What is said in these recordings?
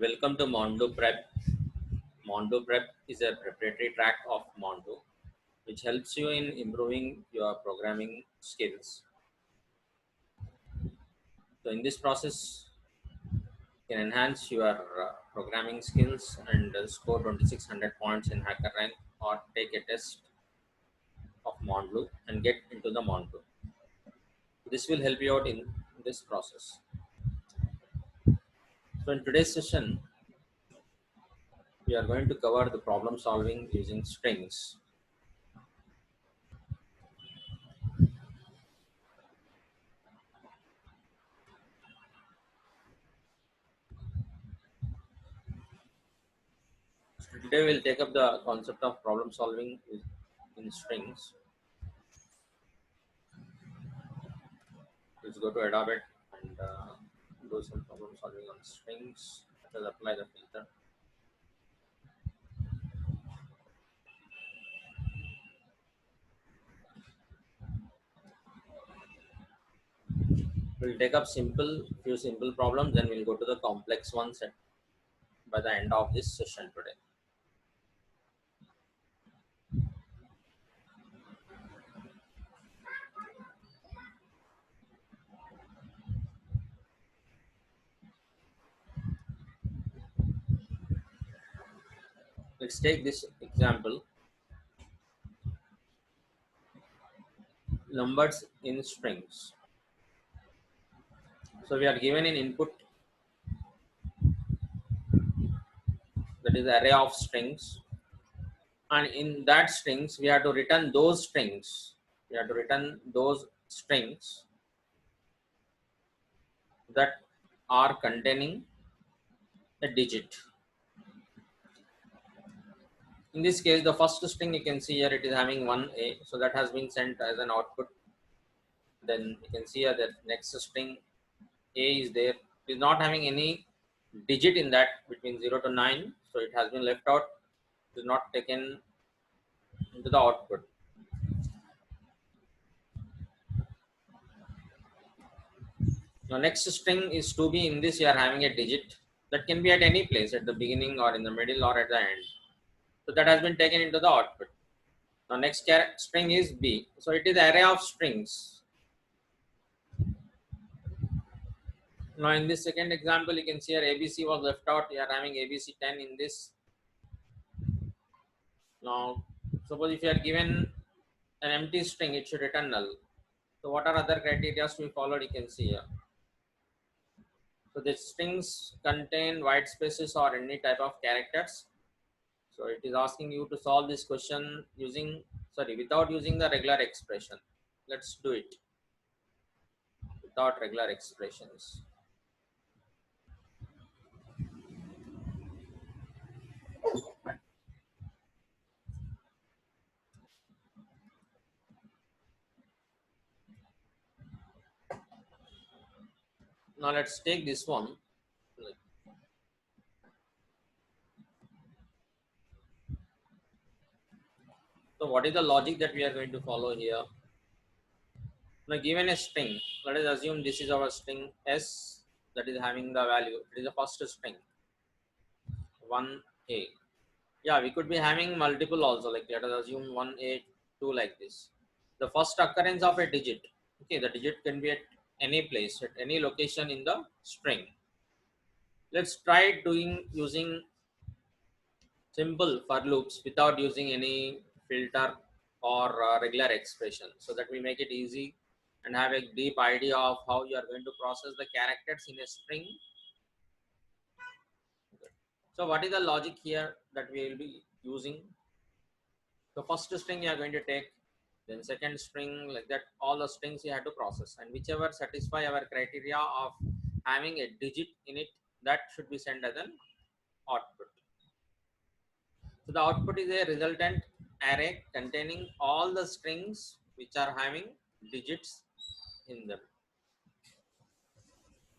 Welcome to MountBlue Prep. MountBlue Prep is a proprietary track of MountBlue which helps you in improving your programming skills. So, in this process, you can enhance your programming skills and score 2600 points in HackerRank or take a test of MountBlue and get into the MountBlue. This will help you out in this process. So, in today's session, we are going to cover the problem solving using strings. Today we'll take up the concept of problem solving in strings. Let's go to Adobe and do some problem solving on strings. Let us apply the filter. We'll take up few simple problems, then we'll go to the complex ones by the end of this session today. Let's take this example. Numbers in strings. So we are given an input, that is array of strings, and in that strings we have to return those strings. We have to return those strings that are containing a digit. In this case, the first string you can see here, it is having 1A, so that has been sent as an output. Then you can see here that next string A is there. It is not having any digit in that between 0 to 9, so it has been left out. It is not taken into the output. Now next string is 2B. In this you are having a digit that can be at any place, at the beginning or in the middle or at the end. So that has been taken into the output. Now next string is B. So it is array of strings. Now in this second example, you can see here ABC was left out. You are having ABC 10 in this. Now suppose if you are given an empty string, it should return null. So what are other criteria to be followed? You can see here. So the strings contain white spaces or any type of characters. So it is asking you to solve this question without using the regular expression. Let's do it without regular expressions. Now let's take this one. So what is the logic that we are going to follow here? Now given a string, let us assume this is our string S that is having the value. It is the first string 1A. Yeah, we could be having multiple also, like let us assume 1A, 2 like this. The first occurrence of a digit. Okay, the digit can be at any place, at any location in the string. Let's try using simple for loops without using any filter or regular expression, so that we make it easy and have a deep idea of how you are going to process the characters in a string. So what is the logic here that we will be using? The first string you are going to take, then second string, like that, all the strings you have to process, and whichever satisfy our criteria of having a digit in it, that should be sent as an output. So the output is a resultant array containing all the strings which are having digits in them.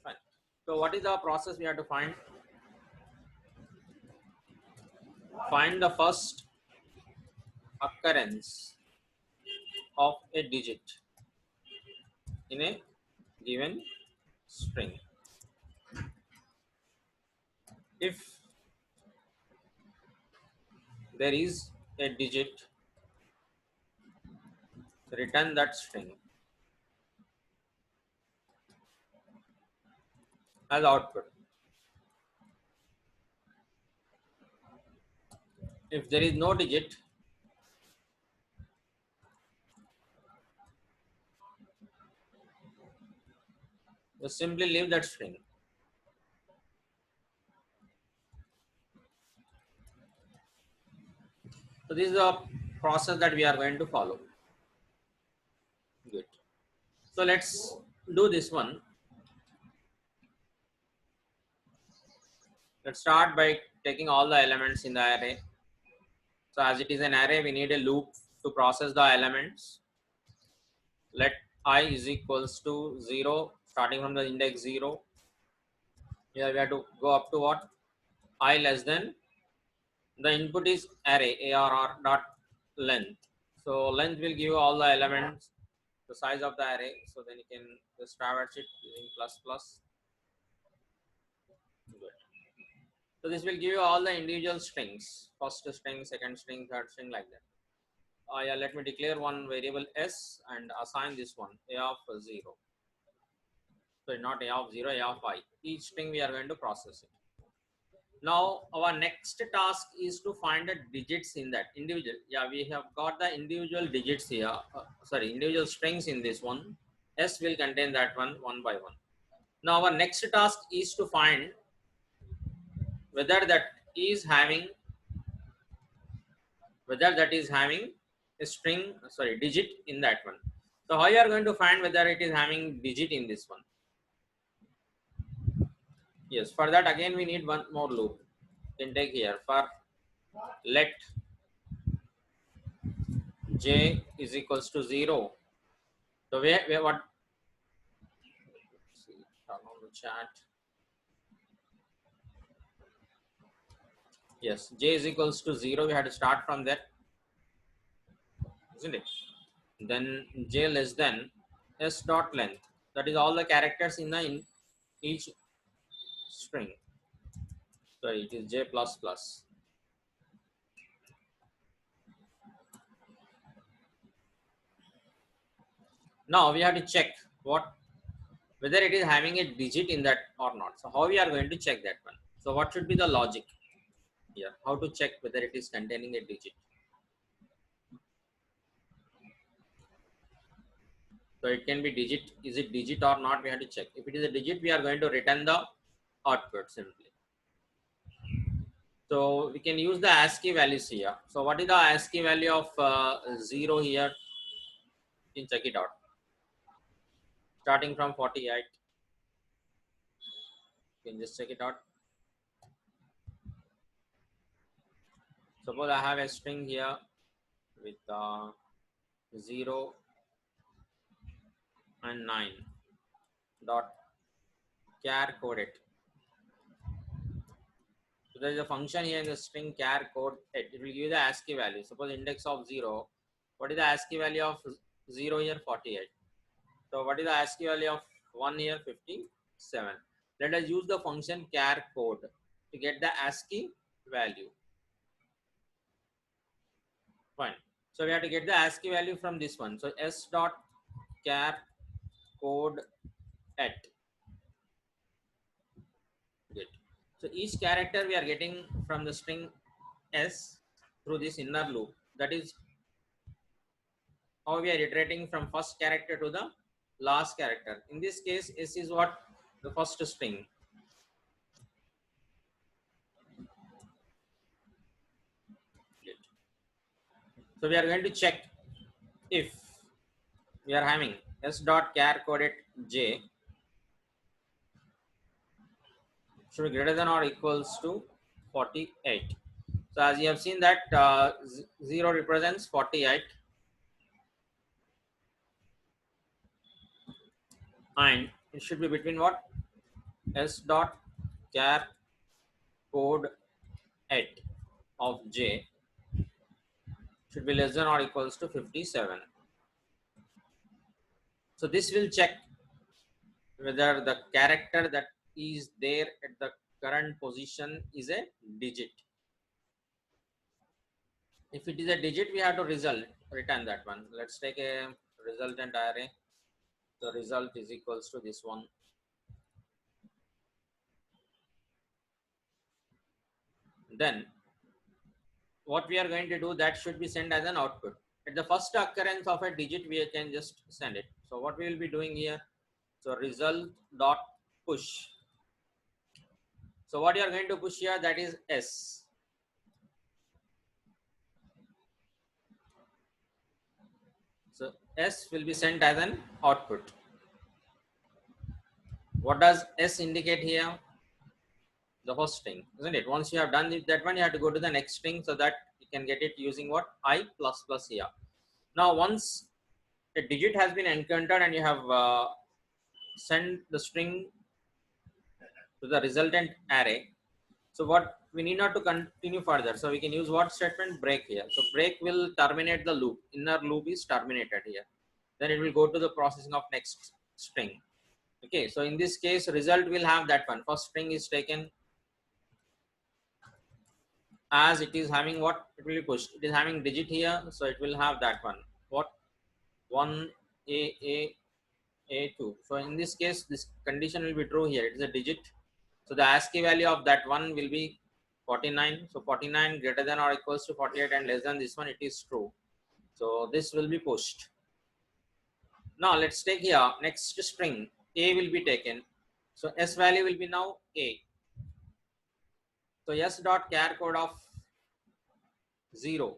Fine. So what is the process we have to find? Find the first occurrence of a digit in a given string. if there is a digit, return that string as output. If there is no digit, just simply leave that string. So this is the process that we are going to follow. Good. So let's do this one. Let's start by taking all the elements in the array. So as it is an array, we need a loop to process the elements. Let I is equals to 0, starting from the index 0. Here we have to go up to what? I less than, the input is array arr dot length. So length will give you all the elements, the size of the array. So then you can just traverse it using plus plus. Good. So this will give you all the individual strings, first string, second string, third string, like that. Yeah, let me declare one variable s and assign this one a of 0. So not a of 0, a of I. Each string we are going to process it. Now our next task is to find the digits in that individual. Yeah, we have got the individual digits here. Individual strings in this one. S will contain that one by one. Now our next task is to find whether that is having a string, digit in that one. So how you are going to find whether it is having digit in this one? Yes, for that again we need one more loop. You can take here for let j is equals to 0. So where what? See, turn on the chat. Yes, j is equals to 0. We had to start from that, isn't it? Then j less than s dot length. That is all the characters in each string. So it is j plus plus. Now we have to check whether it is having a digit in that or not. So how we are going to check that one? So what should be the logic here? How to check whether it is containing a digit? So it can be digit. Is it digit or not? We have to check. If it is a digit, we are going to return the output simply. So we can use the ASCII values here. So what is the ASCII value of 0 here? You can check it out. Starting from 48. You can just check it out. Suppose I have a string here with 0 and 9 dot char coded. So there is a function here in the string char code. It will give you the ASCII value. Suppose index of 0. What is the ASCII value of 0 here? 48. So what is the ASCII value of 1 here? 57. Let us use the function char code to get the ASCII value. Fine. So we have to get the ASCII value from this one. So s dot char code at. Good. So each character we are getting from the string s through this inner loop. That is how we are iterating from first character to the last character. In this case, s is what? The first string. Good. So we are going to check if we are having s dot char coded j should be greater than or equals to 48. So as you have seen that 0 represents 48 and it should be between what? S dot char code at of j should be less than or equals to 57. So this will check whether the character that is there at the current position is a digit. If it is a digit, we have to return that one. Let's take a resultant array. The result is equals to this one. Then what we are going to do, that should be sent as an output. At the first occurrence of a digit, we can just send it. So what we will be doing here, so result dot push. So what you are going to push here, that is S. So S will be sent as an output. What does S indicate here? The first string, isn't it? Once you have done that one, you have to go to the next string so that you can get it using what? I plus plus here. Now once a digit has been encountered and you have sent the string to the resultant array, so what we need not to continue further, so we can use what statement? Break here. So break will terminate the loop. Inner loop is terminated here. Then it will go to the processing of next string. Okay, so in this case, result will have that one. First string is taken as it is having what? It will be pushed. It is having digit here, so it will have that one. What? 1 a2. So in this case, this condition will be true here. It is a digit. So the ASCII value of that one will be 49. So 49 greater than or equals to 48 and less than this one, it is true. So this will be pushed. Now let's take here next string. A will be taken. So S value will be now A. So S dot char code of 0.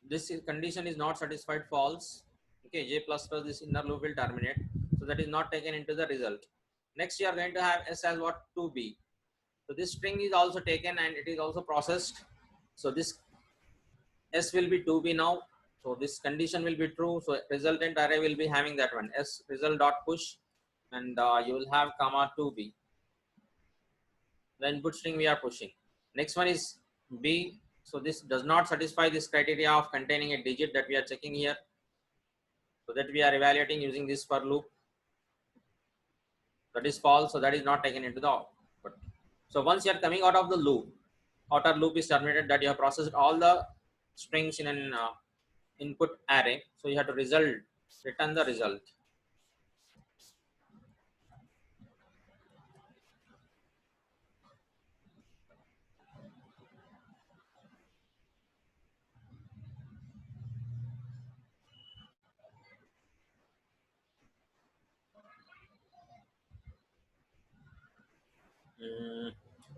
This condition is not satisfied, false. Okay, J plus plus, this inner loop will terminate. So that is not taken into the result. Next, you are going to have S as what? 2B. So this string is also taken and it is also processed. So this S will be 2B now. So this condition will be true. So resultant array will be having that one. S result dot push, and you will have comma 2B. The input string we are pushing. Next one is B. So this does not satisfy this criteria of containing a digit that we are checking here. So that we are evaluating using this for loop. That is false. So that is not taken into the output. So once you are coming out of the loop, outer loop is terminated, that you have processed all the strings in an input array. So you have to return the result.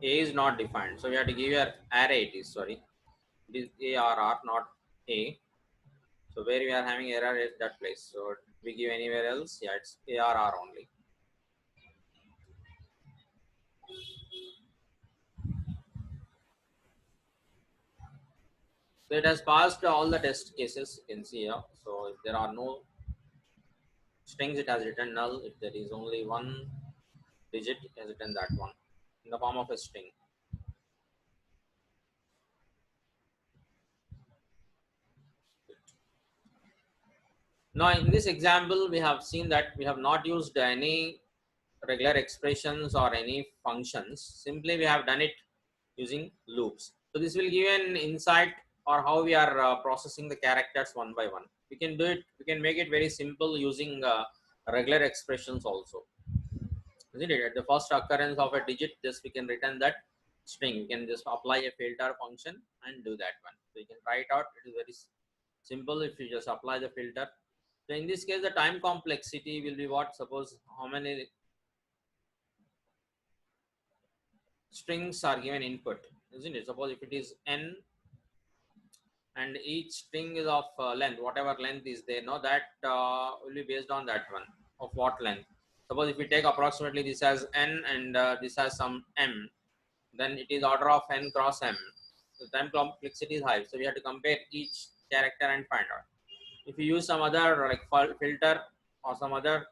A is not defined. So we have to give your array it is, sorry. It is ARR, not A. So where we are having error is that place. So we give anywhere else, yeah, it's ARR only. So it has passed all the test cases, you can see here. So if there are no strings, it has written null. If there is only one digit, it has written that one in the form of a string. Now in this example, we have seen that we have not used any regular expressions or any functions. Simply we have done it using loops. So this will give an insight or how we are processing the characters one by one. We can do it, we can make it very simple using regular expressions also. Isn't it? At the first occurrence of a digit, just we can return that string. We can just apply a filter function and do that one. So you can try it out. It is very simple if you just apply the filter. So in this case, the time complexity will be what? Suppose how many strings are given input, isn't it? Suppose if it is n and each string is of length, whatever length is there, no, that will be based on that one of what length. Suppose if we take approximately this as n and this has some m, then it is order of n cross m. So time complexity is high. So we have to compare each character and find out. If you use some other like filter or some other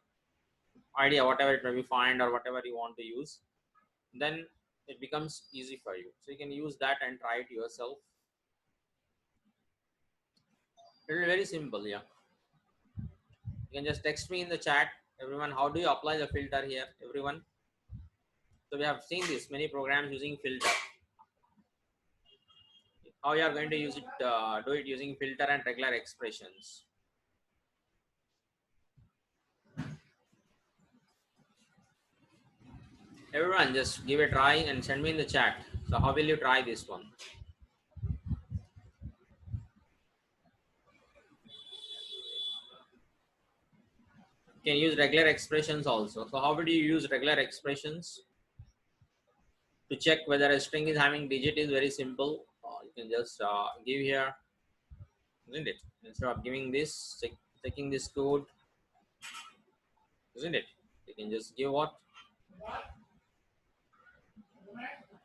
idea, whatever it may be, find or whatever you want to use, then it becomes easy for you. So you can use that and try it yourself. It will be very simple, yeah. You can just text me in the chat, everyone. How do you apply the filter here, everyone? So we have seen this many programs using filter. How you are going to use it? Do it using filter and regular expressions. Everyone, just give a try and send me in the chat. So how will you try this one? You can use regular expressions also. So how would you use regular expressions? To check whether a string is having digit is very simple. You can just give here, isn't it? Instead of giving this, checking this code, isn't it? You can just give what?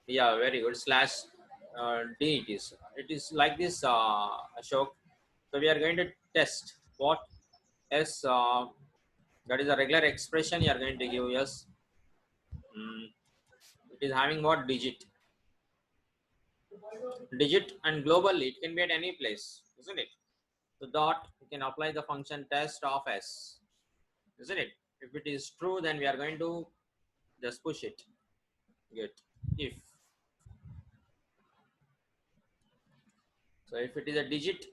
Yeah, very good. Slash D it is. It is like this, Ashok. So we are going to test what S, that is a regular expression you are going to give us. It is having what digit? Digit, and globally it can be at any place, isn't it? So dot, you can apply the function test of S, isn't it? If it is true, then we are going to just push it. Get if. So if it is a digit,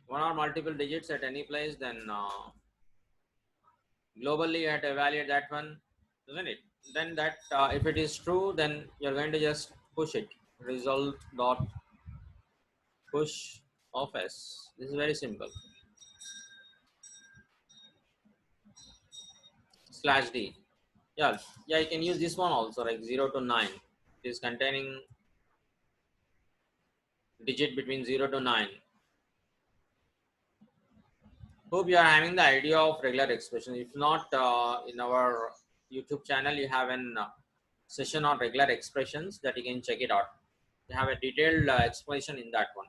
one or multiple digits at any place, then globally you have to evaluate that one, isn't it? Then that if it is true, then you're going to just push it. Result dot push of S. This is very simple. Slash D. Yeah, yeah, you can use this one also, like 0 to 9. It is containing digit between 0 to 9. Hope you are having the idea of regular expression. If not, in our YouTube channel, you have an session on regular expressions that you can check it out. You have a detailed explanation in that one.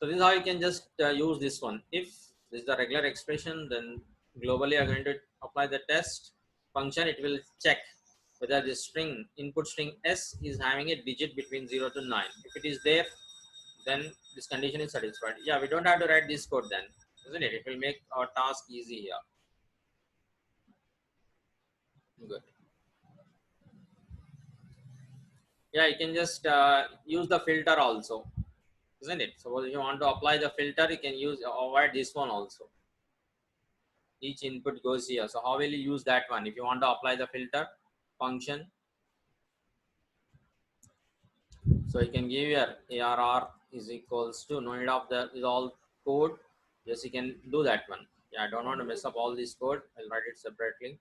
So this is how you can just use this one. If this is the regular expression, then globally you are going to apply the test function. It will check whether the string input string S is having a digit between 0 to 9. If it is there, then this condition is satisfied. Yeah, we don't have to write this code then, isn't it? It will make our task easy here. Good. Yeah, you can just use the filter also, isn't it? Suppose if you want to apply the filter, you can use avoid this one also. Each input goes here. So how will you use that one? If you want to apply the filter function, so you can give your ARR is equals to, no need of the is all code. Yes, you can do that one. Yeah, I don't want to mess up all this code. I'll write it separately.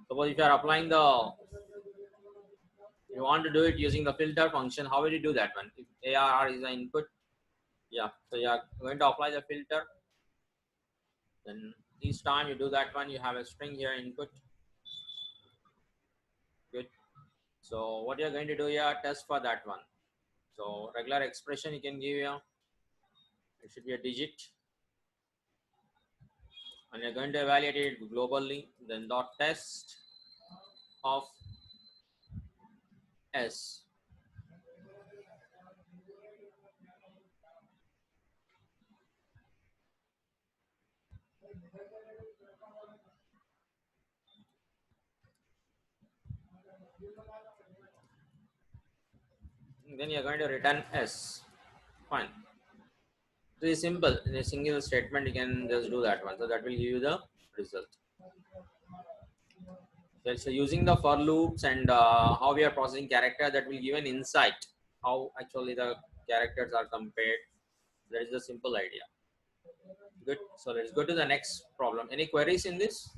Suppose if you are applying the, you want to do it using the filter function, how will you do that one? If ARR is the input, yeah, so you are going to apply the filter. Then each time you do that one, you have a string here input. Good. So what you're going to do here, test for that one. So regular expression you can give here. It should be a digit, and you're going to evaluate it globally. Then dot test of S. Then you're going to return S. Fine. So it's simple. In a single statement, you can just do that one. So that will give you the result. So using the for loops and how we are processing character, that will give an insight how actually the characters are compared. That is the simple idea. Good. So let's go to the next problem. Any queries in this?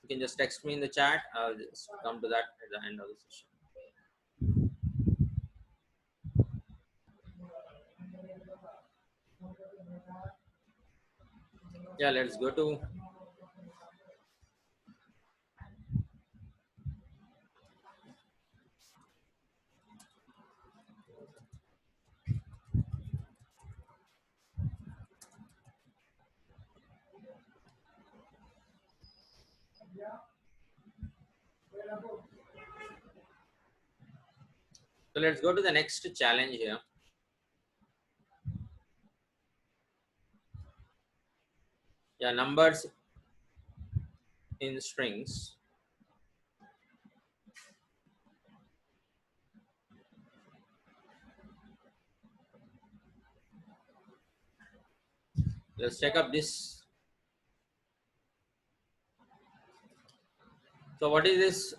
You can just text me in the chat. I'll just come to that at the end of the session. Yeah, let's go to, so let's go to the next challenge here. Yeah, numbers in strings. Let's check up this. So what is this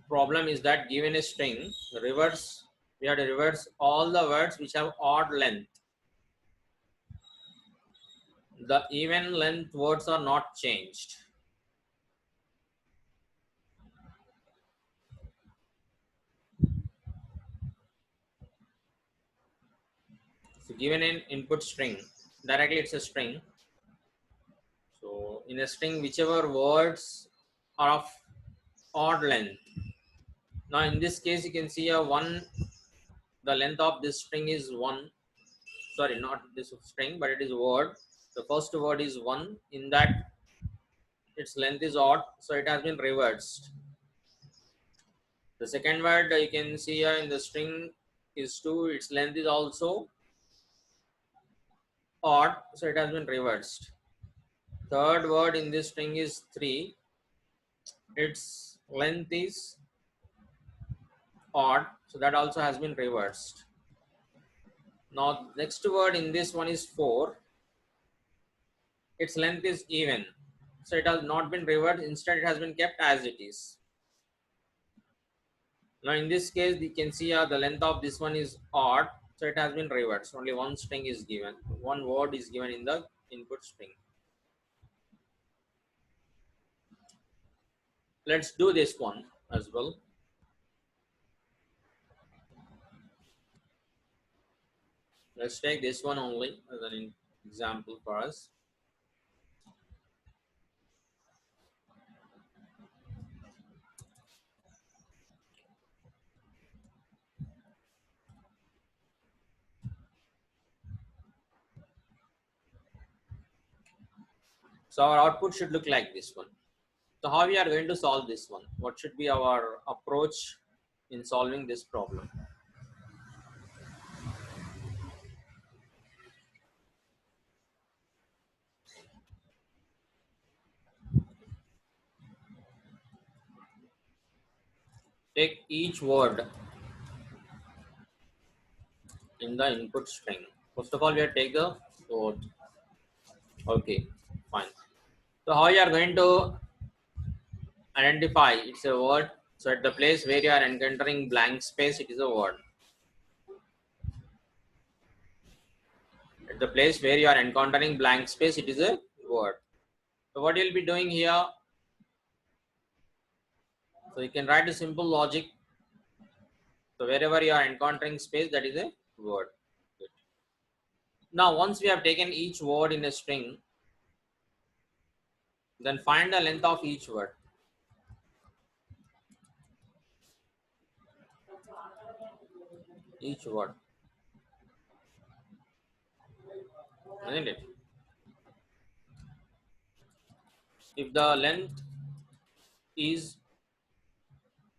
problem is that given a string, reverse, we have to reverse all the words which have odd length. The even length words are not changed. So given an input string, directly it's a string. So in a string, whichever words are of odd length. Now in this case, you can see a one. The length of this string is one. Sorry, not this string, but it is word. The first word is one. In that, its length is odd, so it has been reversed. The second word you can see here in the string is two. Its length is also odd, so it has been reversed. Third word in this string is three. Its length is odd, so that also has been reversed. Now next word in this one is four. Its length is even, so it has not been reversed. Instead, it has been kept as it is. Now in this case, you can see the length of this one is odd, so it has been reversed. Only one string is given, one word is given in the input string. Let's do this one as well. Let's take this one only as an example for us. So our output should look like this one. So how we are going to solve this one? What should be our approach in solving this problem? Take each word in the input string. First of all, we have to take the word. Okay, fine. So how you are going to identify it's a word? So at the place where you are encountering blank space, it is a word. At the place where you are encountering blank space, it is a word. So what you'll be doing here, so you can write a simple logic. So wherever you are encountering space, that is a word. Good. Now once we have taken each word in a string, then find the length of each word. Each word, isn't it? If the length is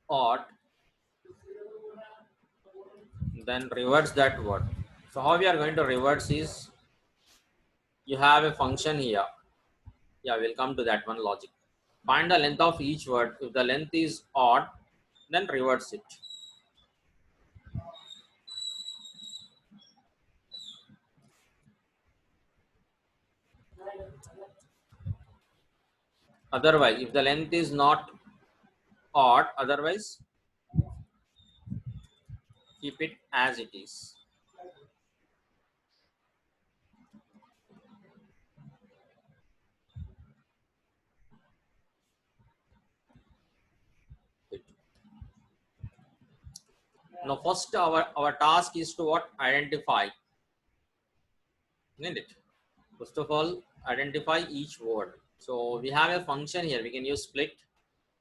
odd, then reverse that word. So how we are going to reverse is, you have a function here. Yeah, we'll come to that one logic. Find the length of each word. If the length is odd, then reverse it. Otherwise, if the length is not odd, otherwise keep it as it is. Good. Now first our task is to what? Identify, isn't it? First of all, identify each word. So we have a function here. We can use split.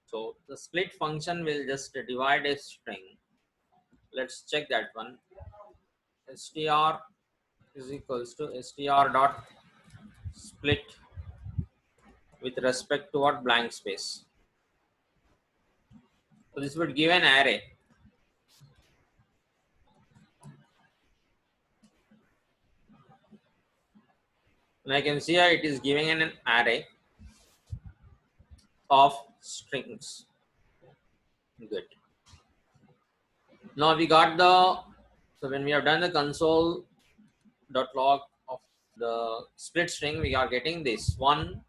So the split function will just divide a string. Let's check that one. Str is equals to str dot split with respect to what? Blank space. So this would give an array. And I can see here it is giving an array. of strings. Good. Now we got the, so when we have done the console dot log of the split string, we are getting this 1,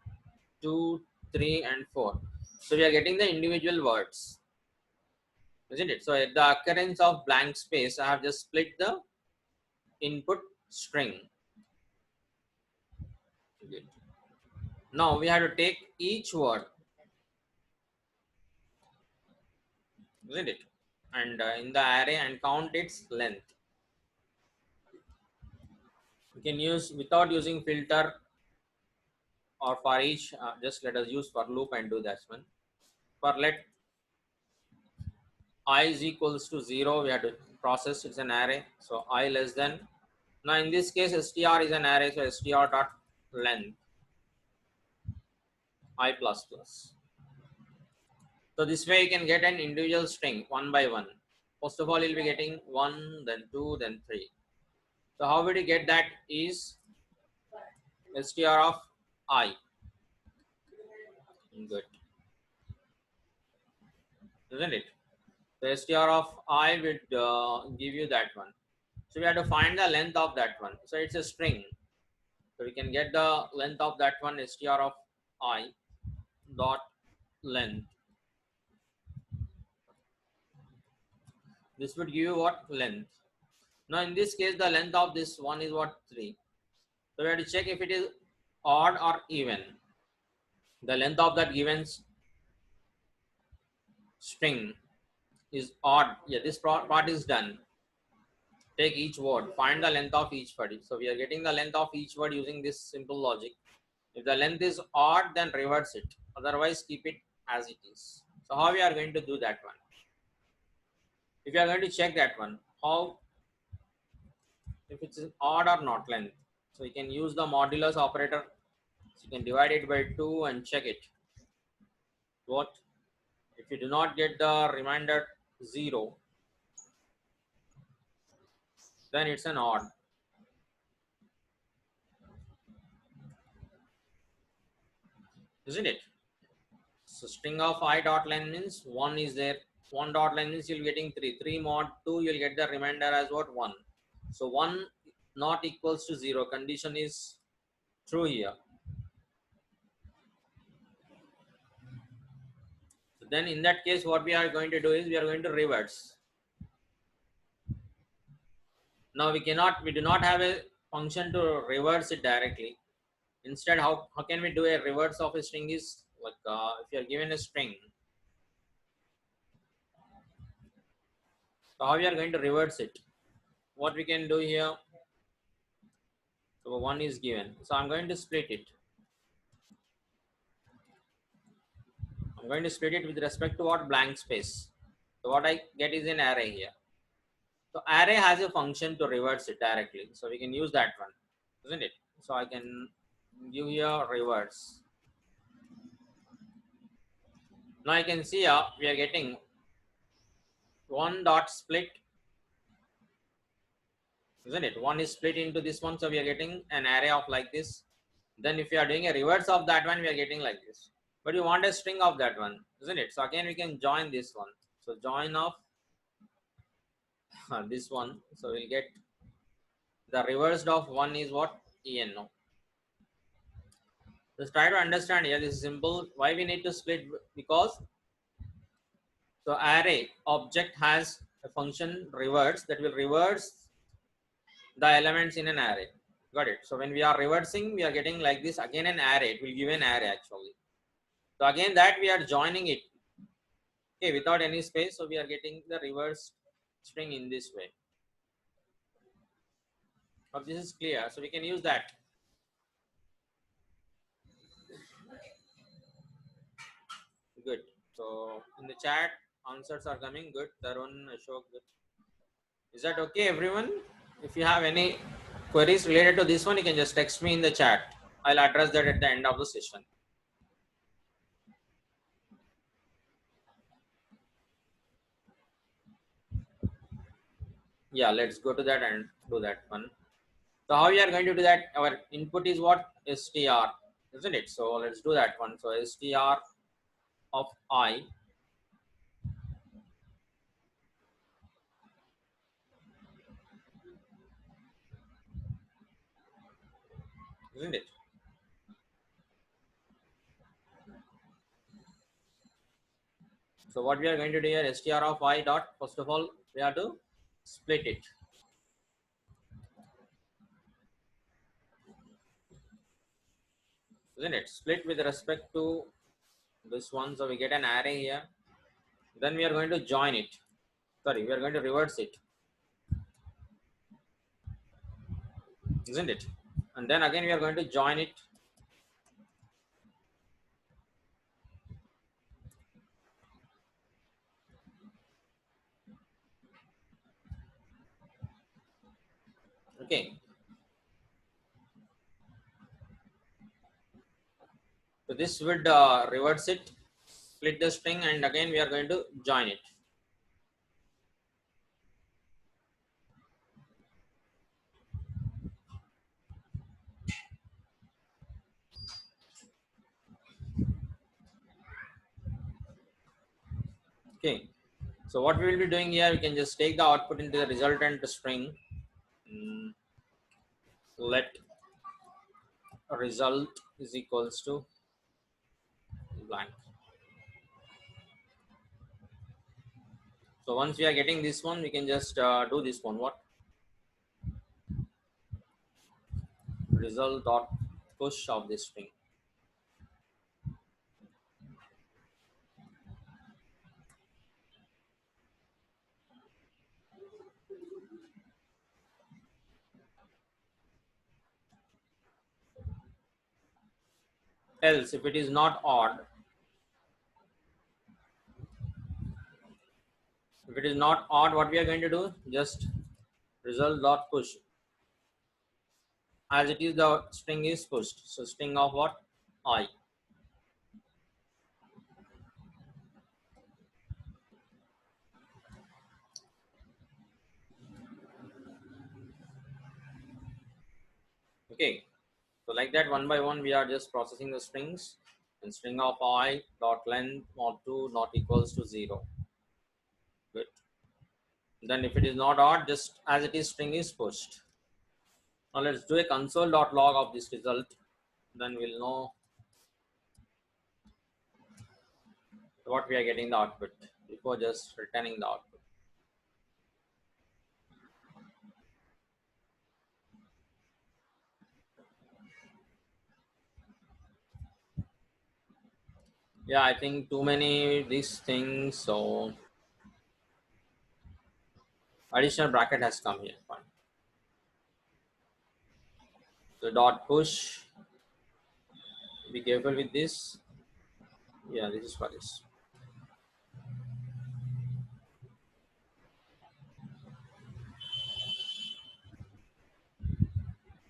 2, 3, and 4. So we are getting the individual words, isn't it? So at the occurrence of blank space, I have just split the input string. Good. Now we have to take each word, isn't it? And in the array and count its length. We can use without using filter or for each. Just let us use for loop and do that one. For let I is equals to 0, we have to process, it's an array, so I less than. Now in this case str is an array, so str dot length I plus plus. So this way you can get an individual string one by one. First of all you'll be getting 1, then 2, then 3. So how would you get that is str of I. Good, isn't it? The str of I would give you that one. So we have to find the length of that one. So it's a string. So we can get the length of that one str of I dot length. This would give you what? Length. Now in this case the length of this one is what? 3. So we have to check if it is odd or even. The length of that given string is odd. Yeah, this part is done. Take each word, find the length of each word. So we are getting the length of each word using this simple logic. If the length is odd, then reverse it. Otherwise, keep it as it is. So how we are going to do that one? If you are going to check that one, how, if it's odd or not length. So you can use the modulus operator. So you can divide it by 2 and check it. What? If you do not get the remainder 0, then it's an odd. Isn't it? So string of I dot len means 1 is there. 1 dot len means you're getting 3. 3 mod 2, you'll get the remainder as what? 1. So 1 not equals to 0. Condition is true here. So then in that case, what we are going to do is we are going to reverse. Now we do not have a function to reverse it directly. Instead, how can we do a reverse of a string is like if you are given a string. So how we are going to reverse it? What we can do here? So 1 is given. So I'm going to split it. I'm going to split it with respect to what? Blank space. So what I get is an array here. So array has a function to reverse it directly. So we can use that one, isn't it? So I can give here reverse. Now I can see we are getting 1 dot split, isn't it? 1 is split into this one, so we are getting an array of like this. Then if you are doing a reverse of that one, we are getting like this. But you want a string of that one, isn't it? So again we can join this one. So join of this one. So we'll get the reversed of 1 is what? En. Just try to understand here. This is simple. Why we need to split? Because so array object has a function reverse that will reverse the elements in an array. Got it? So when we are reversing, we are getting like this again an array. It will give an array actually. So again that we are joining it. Okay, without any space. So we are getting the reverse string in this way. Hope this is clear. So we can use that. Good. So in the chat, answers are coming. Good. Tarun, Ashok. Good. Is that okay, everyone? If you have any queries related to this one, you can just text me in the chat. I'll address that at the end of the session. Yeah, let's go to that and do that one. So how we are going to do that? Our input is what? Str, isn't it? So let's do that one. So str of I, isn't it? So what we are going to do here, str of I dot, first of all, we have to split it. Isn't it? Split with respect to this one. So we get an array here. Then we are going to join it. Sorry, we are going to reverse it. Isn't it? And then again we are going to join it. Okay. So this would reverse it, split the string, and again we are going to join it. Okay. So what we will be doing here, we can just take the output into the resultant string. Let result is equals to blank. So once we are getting this one, we can just do this one. What? Result dot push of this string. Else, if it is not odd, if it is not odd, what we are going to do? Just result dot push. As it is, the string is pushed. So string of what? I. Okay. So like that, one by one, we are just processing the strings. And string of I dot length of 2 not equals to 0. Good. Then if it is not odd, just as it is, string is pushed. Now let's do a console.log of this result. Then we'll know what we are getting the output before just returning the output. Yeah, I think too many these things. So additional bracket has come here. Fine. So dot push. Be careful with this. Yeah, this is for this.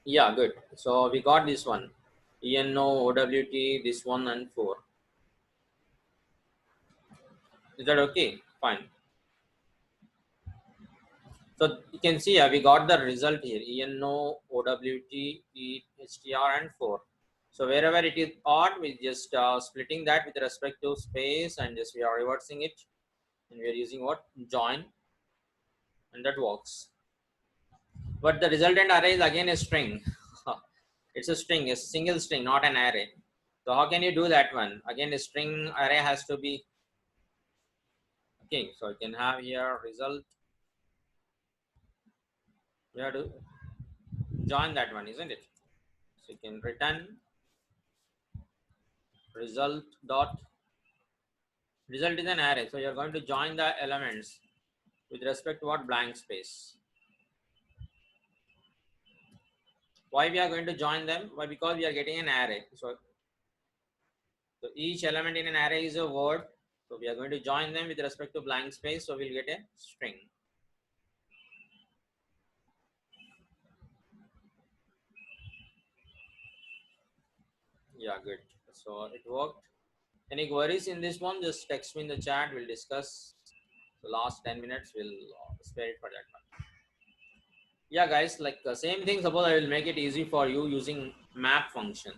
Yeah, good. So we got this one. ENO, OWT, this one and 4. Is that okay? Fine. So you can see we got the result here. ENO, OWT, ESTR and 4. So wherever it is odd, we just splitting that with respect to space and just we are reversing it. And we are using what? Join. And that works. But the resultant array is again a string. It's a string, a single string, not an array. So how can you do that one? Again, a string array has to be, okay, so you can have here result. We have to join that one, isn't it? So you can return result dot, result is an array. So you're going to join the elements with respect to what? Blank space. Why we are going to join them? Why? Because we are getting an array. So each element in an array is a word. So we are going to join them with respect to blank space. So we'll get a string. Yeah, good. So it worked. Any queries in this one? Just text me in the chat. We'll discuss. The last 10 minutes, we'll spare it for that one. Yeah, guys, like the same thing. Suppose I will make it easy for you using map function.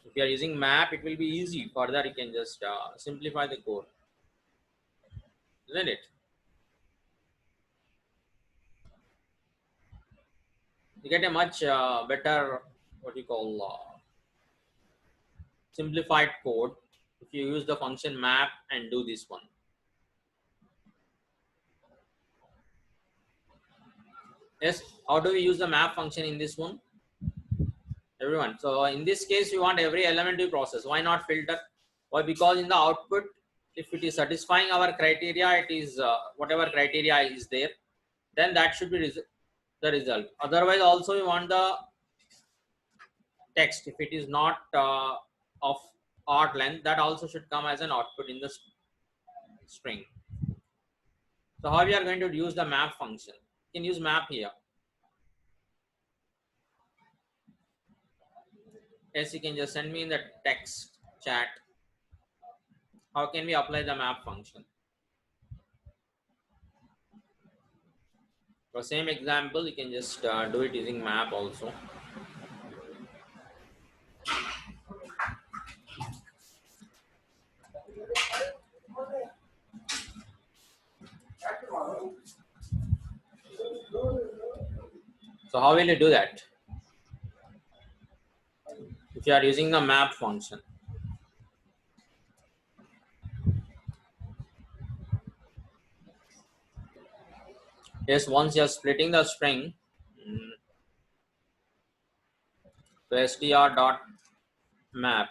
If you are using map, it will be easy. Further, you can just simplify the code, isn't it? You get a much better, what you call, simplified code if you use the function map and do this one. Yes, how do we use the map function in this one? Everyone. So in this case, we want every element to be processed. Why not filter? Why? Because in the output, if it is satisfying our criteria, it is whatever criteria is there, then that should be the result. Otherwise, also we want the text. If it is not of odd length, that also should come as an output in the string. So how we are going to use the map function? You can use map here. Yes, you can just send me in the text chat. How can we apply the map function? For same example, you can just do it using map also. So how will you do that? If you are using the map function. Yes, once you are splitting the string to str dot map.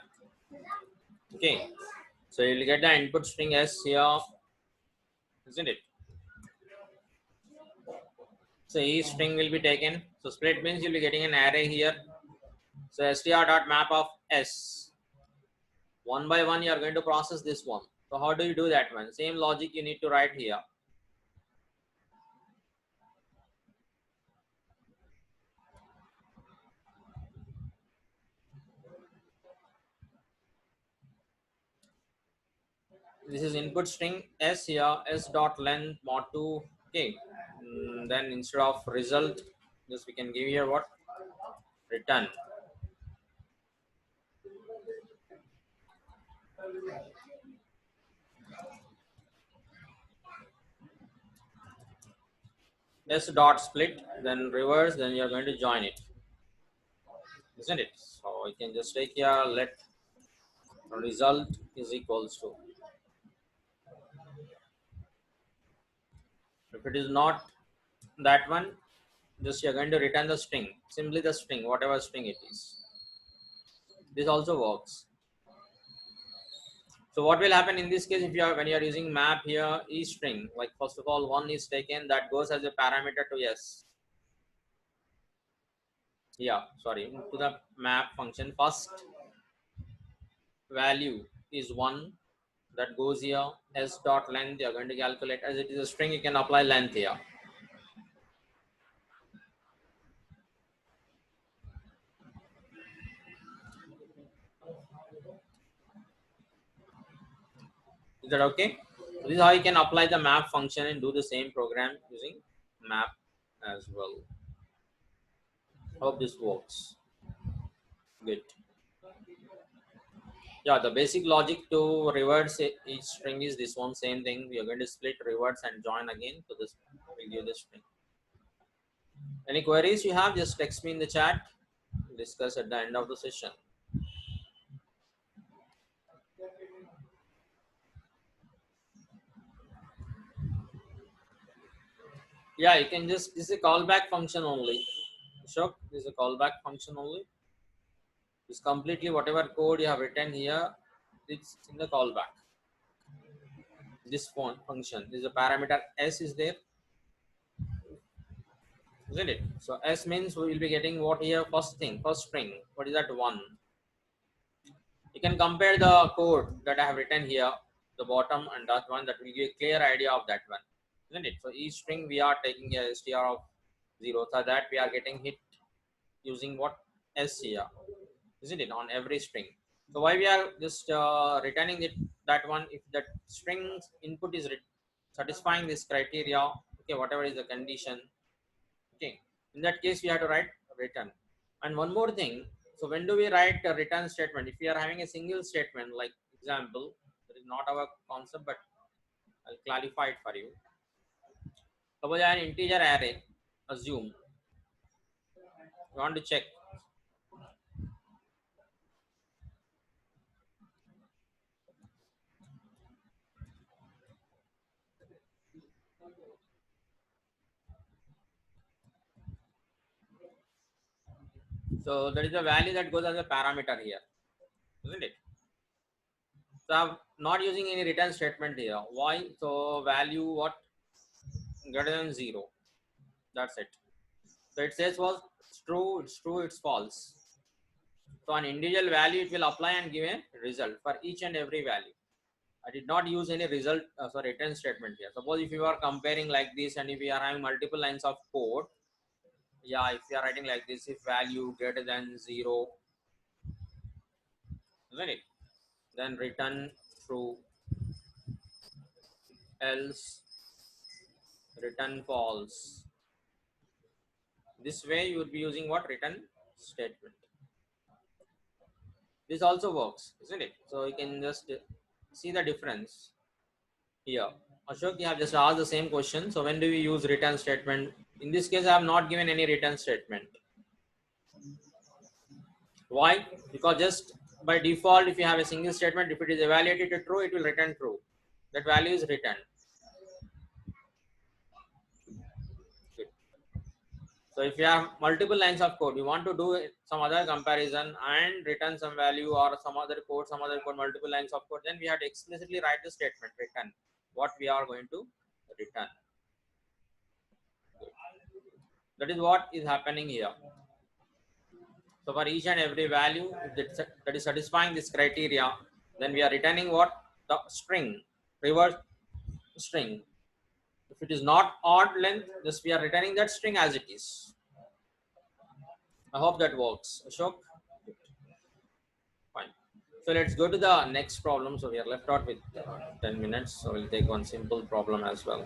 Okay. So you'll get the input string s here, isn't it? So each string will be taken. So split means you'll be getting an array here. So str dot map of s. One by one, you are going to process this one. So how do you do that one? Same logic you need to write here. This is input string s here, s dot length mod 2. Okay. Then instead of result, just we can give here what? Return. S dot split, then reverse, then you're going to join it, isn't it? So you can just take here, let result is equals to. If it is not that one, just you're going to return the string, simply the string, whatever string it is. This also works. So what will happen in this case if you are when you are using map here, each string, like first of all, one is taken that goes as a parameter to s. Yeah, sorry, to the map function. First value is one that goes here. S dot length you're going to calculate as it is a string. You can apply length here. Is that okay? So this is how you can apply the map function and do the same program using map as well. Hope this works. Good. Yeah, the basic logic to reverse each string is this one, same thing. We are going to split, reverse, and join again. So this will give the string. Any queries you have, just text me in the chat. We'll discuss at the end of the session. Yeah, you can just, this is a callback function only. Ashok, this is a callback function only. It's completely whatever code you have written here, it's in the callback. This function, this is a parameter s is there, isn't it? So s means we will be getting what here, first thing, first string. What is that? One. You can compare the code that I have written here, the bottom and that one, that will give a clear idea of that one, isn't it? So each string we are taking a str of 0, so that we are getting hit using what? S here, isn't it? On every string. So why we are just returning it, that one, if that string input is satisfying this criteria, okay, whatever is the condition, okay, in that case we have to write return. And one more thing, So when do we write a return statement? If we are having a single statement, like example, that is not our concept, but I'll clarify it for you. Suppose I have an integer array, assume, you want to check. So there is a value that goes as a parameter here, isn't it? So I'm not using any return statement here. Why? So value what greater than 0. That's it. So it says was it's true, it's false. So an individual value it will apply and give a result for each and every value. I did not use any result return statement here. Suppose if you are comparing like this and if you are having multiple lines of code, yeah, if you are writing like this, if value greater than 0, isn't it? Then return true, else return false. This way you would be using what return statement. This also works, isn't it? So you can just see the difference here. Ashok, you have just asked the same question. So when do we use return statement? In this case, I have not given any return statement. Why? Because just by default, if you have a single statement, if it is evaluated to true, it will return true. That value is returned. Good. So if you have multiple lines of code, you want to do some other comparison and return some value or some other code, multiple lines of code, then we have to explicitly write the statement return what we are going to return. Good. That is what is happening here. So for each and every value that is satisfying this criteria, then we are returning what? The string, reverse string. If it is not odd length, just we are returning that string as it is. I hope that works. Ashok? Fine. So let's go to the next problem. So we are left out with 10 minutes. So we'll take one simple problem as well.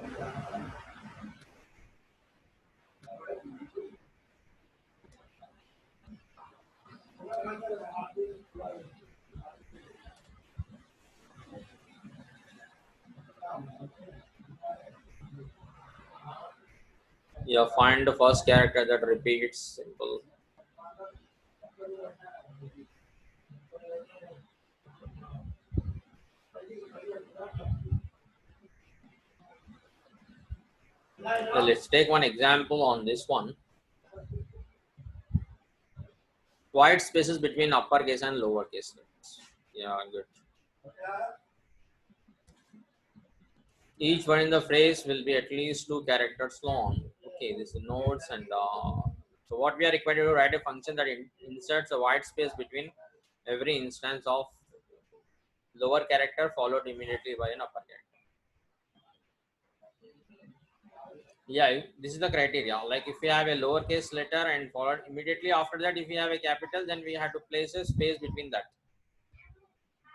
Yeah, find the first character that repeats. Simple. So let's take one example on this one. White spaces between uppercase and lowercase letters. Yeah, good. Each one in the phrase will be at least 2 characters long. Okay, this is nodes and so what we are required to write a function that inserts a white space between every instance of lower character followed immediately by an upper character. Yeah, this is the criteria. Like if we have a lowercase letter and followed immediately after that, if we have a capital, then we have to place a space between that.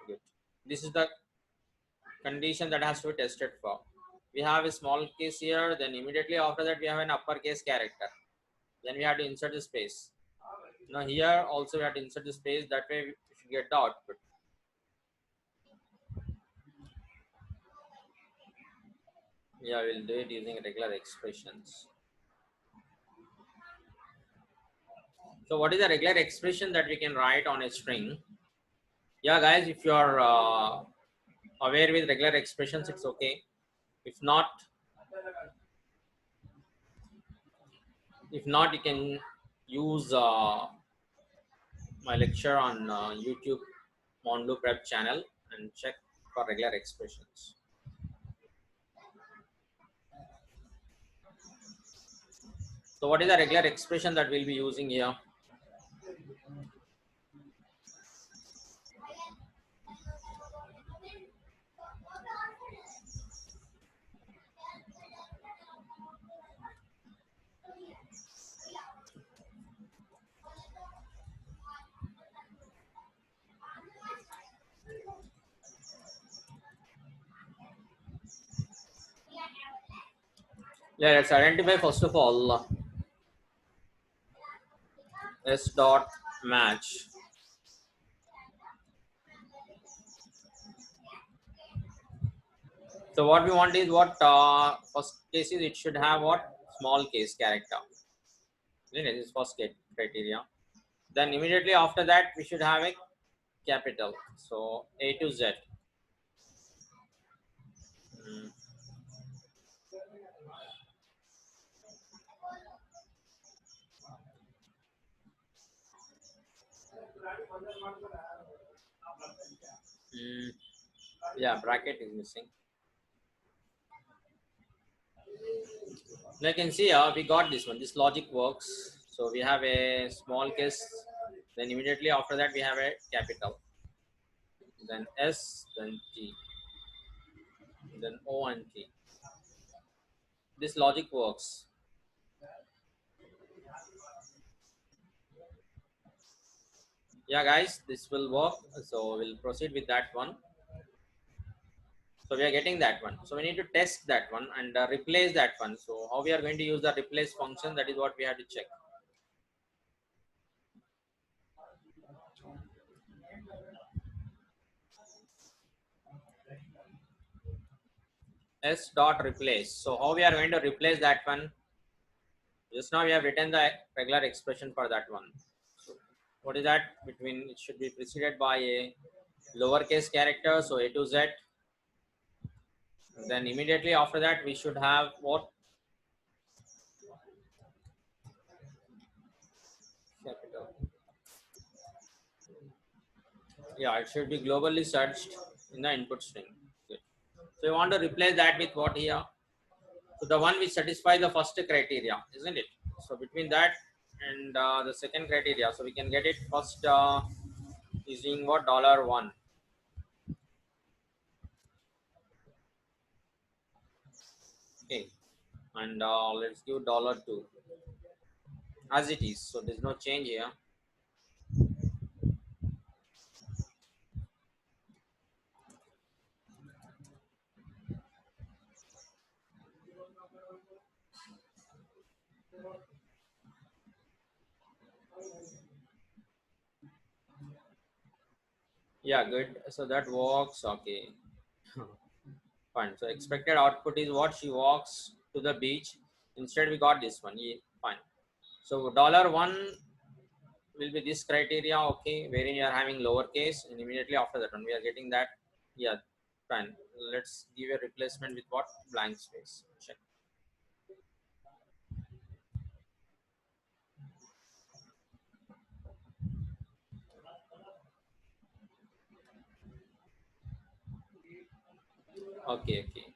Good. This is the condition that has to be tested for. We have a small case here, then immediately after that we have an uppercase character. Then we have to insert the space. Now here also we have to insert the space. That way we should get the output. Yeah, we'll do it using regular expressions. So what is the regular expression that we can write on a string? Yeah, guys, if you are aware with regular expressions, it's okay. If not, you can use my lecture on YouTube MountBlue Prep channel and check for regular expressions. So what is the regular expression that we'll be using here? Yeah, let's identify first of all s dot match. So what we want is what first case is it should have what small case character. Isn't it? This is first criteria. Then immediately after that we should have a capital. So A to Z. Mm, mm, yeah, bracket is missing. Now you can see we got this one. This logic works. So we have a small case. Then immediately after that we have a capital. Then S, then T, then O and T. This logic works. Yeah, guys, this will work. So we'll proceed with that one. So we are getting that one. So we need to test that one and replace that one. So how we are going to use the replace function, that is what we have to check. S dot replace. So how we are going to replace that one? Just now we have written the regular expression for that one. So what is that? Between it should be preceded by a lowercase character, so A to Z. Then immediately after that we should have what? Capital. Yeah, it should be globally searched in the input string. Good. So you want to replace that with what here? So the one which satisfies the first criteria, isn't it? So between that and the second criteria, so we can get it first using what $1. Okay, and let's give $2 as it is. So there's no change here. Yeah, good. So that works. Okay, fine. So expected output is what she walks to the beach. Instead, we got this one. Yeah, fine. So $1 will be this criteria, okay, wherein you are having lowercase, and immediately after that one we are getting that. Yeah, fine. Let's give a replacement with what? Blank space. Check. Okay, okay.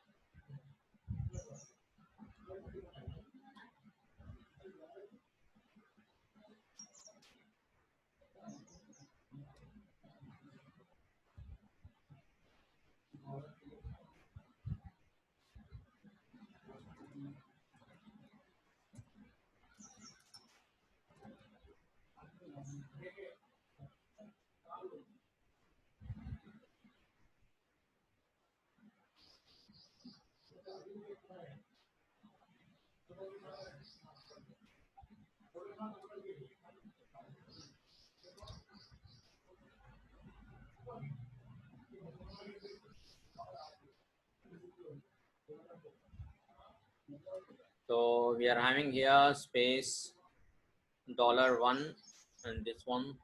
So we are having here space $1 and this one.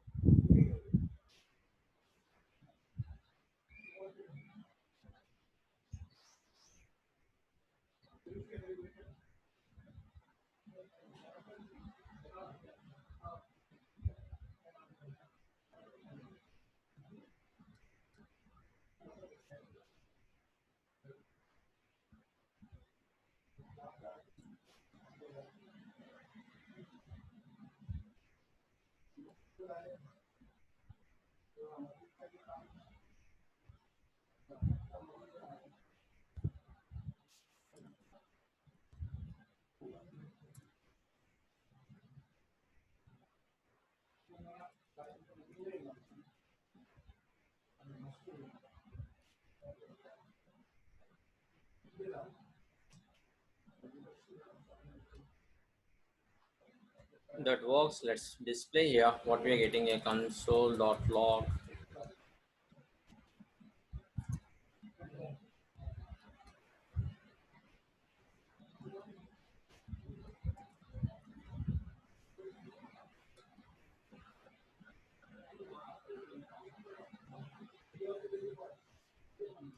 That works. Let's display here what we are getting, a console.log.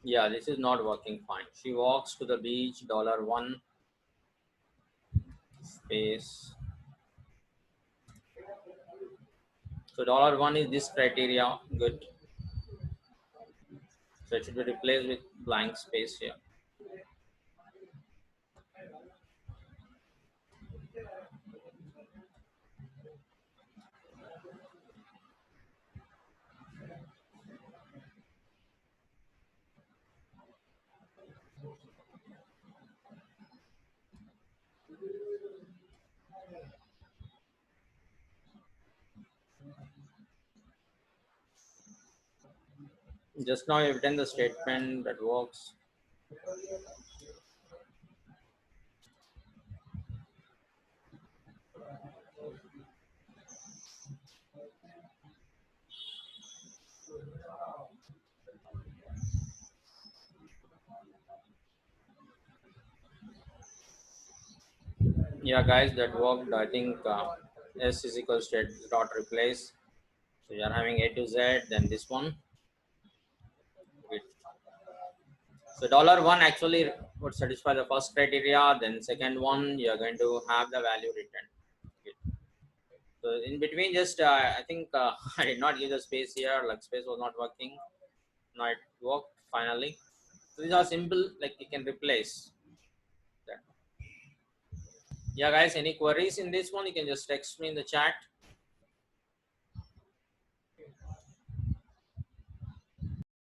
Yeah, this is not working fine. She walks to the beach, $1 space. So $1 is this criteria. Good. So it should be replaced with blank space here. Just now you've written the statement that works. Yeah, guys, that worked. I think S is equals to dot replace. So you're having A to Z, then this one. Good. So $1 actually would satisfy the first criteria. Then second one, you're going to have the value written. Good. So in between, just I think I did not give the space here. Like space was not working. Now it worked finally. So these are simple. Like you can replace that. Yeah, guys. Any queries in this one? You can just text me in the chat.